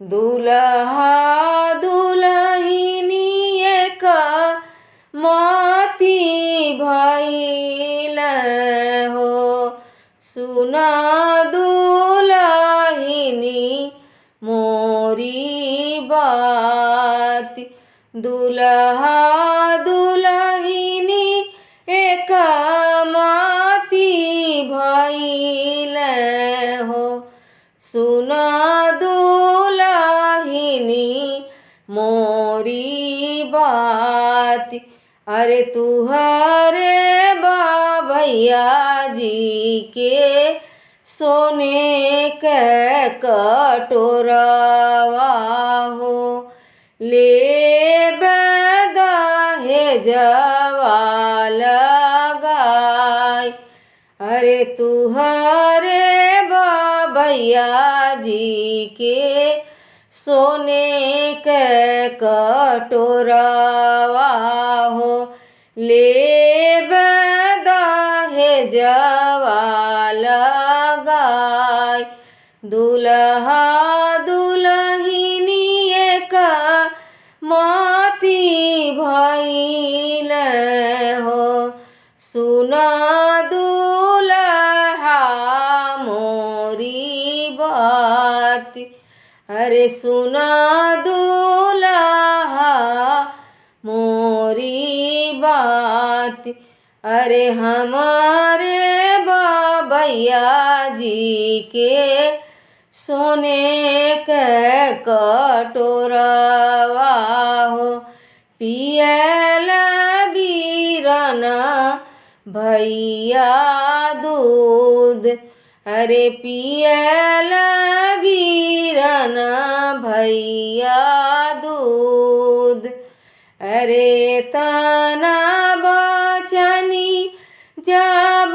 दुल्हा दुल्हनिए का मोती भइल हो। सुना दुल्हनी मोरी बात, दुल्हा दुल्हनी एक मोती भइल हो। सुना दुल्हनी मोरी बात, अरे तुहरे भैया जी के सोने के कटोरवा हो। ले दहेजवा लगाय, अरे तुहरे भैया जी के सोने के कटोरवा हो। ले दहेजवा लगाय, दुल्हा दुल्हनिए का मोती भइल हो। सुना दुल्हा मोरी बात, अरे सुना दुल्हा मोरी बात, अरे हमारे भैया जी के सोने के कटोरवा हो। पियला बीरन भैया दूध, अरे पियला बीरन भैया दूध, अरे तना बचनी जब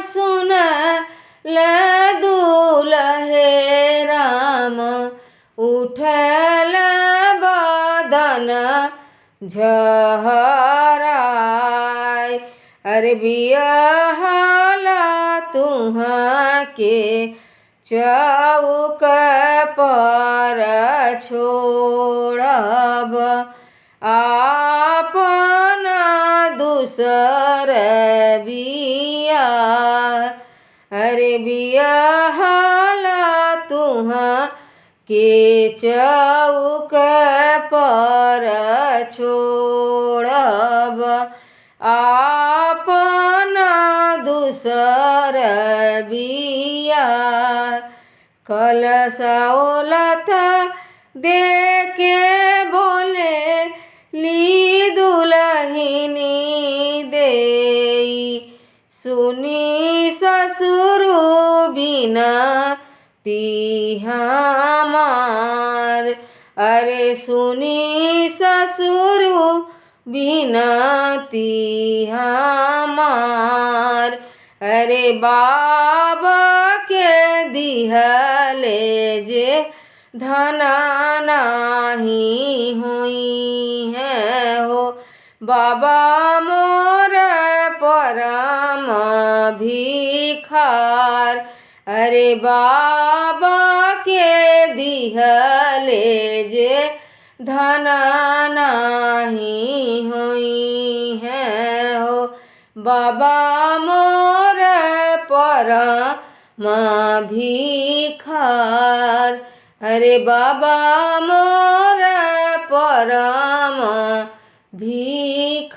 सुनल दुल्हे राम, उठल बदन झहराय, अरे बियाहला तुहाँ के चौक पर छोड़ब, आपन दूसर बियाह, अरे बियाहला तुहाँ के चौक पर छोड़ब, आपन दूसर बियाह। कलशौलत दे के बोले ली दुल्हनी देई, सुनी ससुर बिनती हमार, अरे सुनी ससुर बिनती हमार, अरे बाबा के दिहले जे धना नाही हुई है हो। बाबा मोर परम भिखार, अरे बाबा के दिहले जे धना नाही हुई है हो। बाबा मोर परम भिखार, अरे बाबा मोर परम भिखार।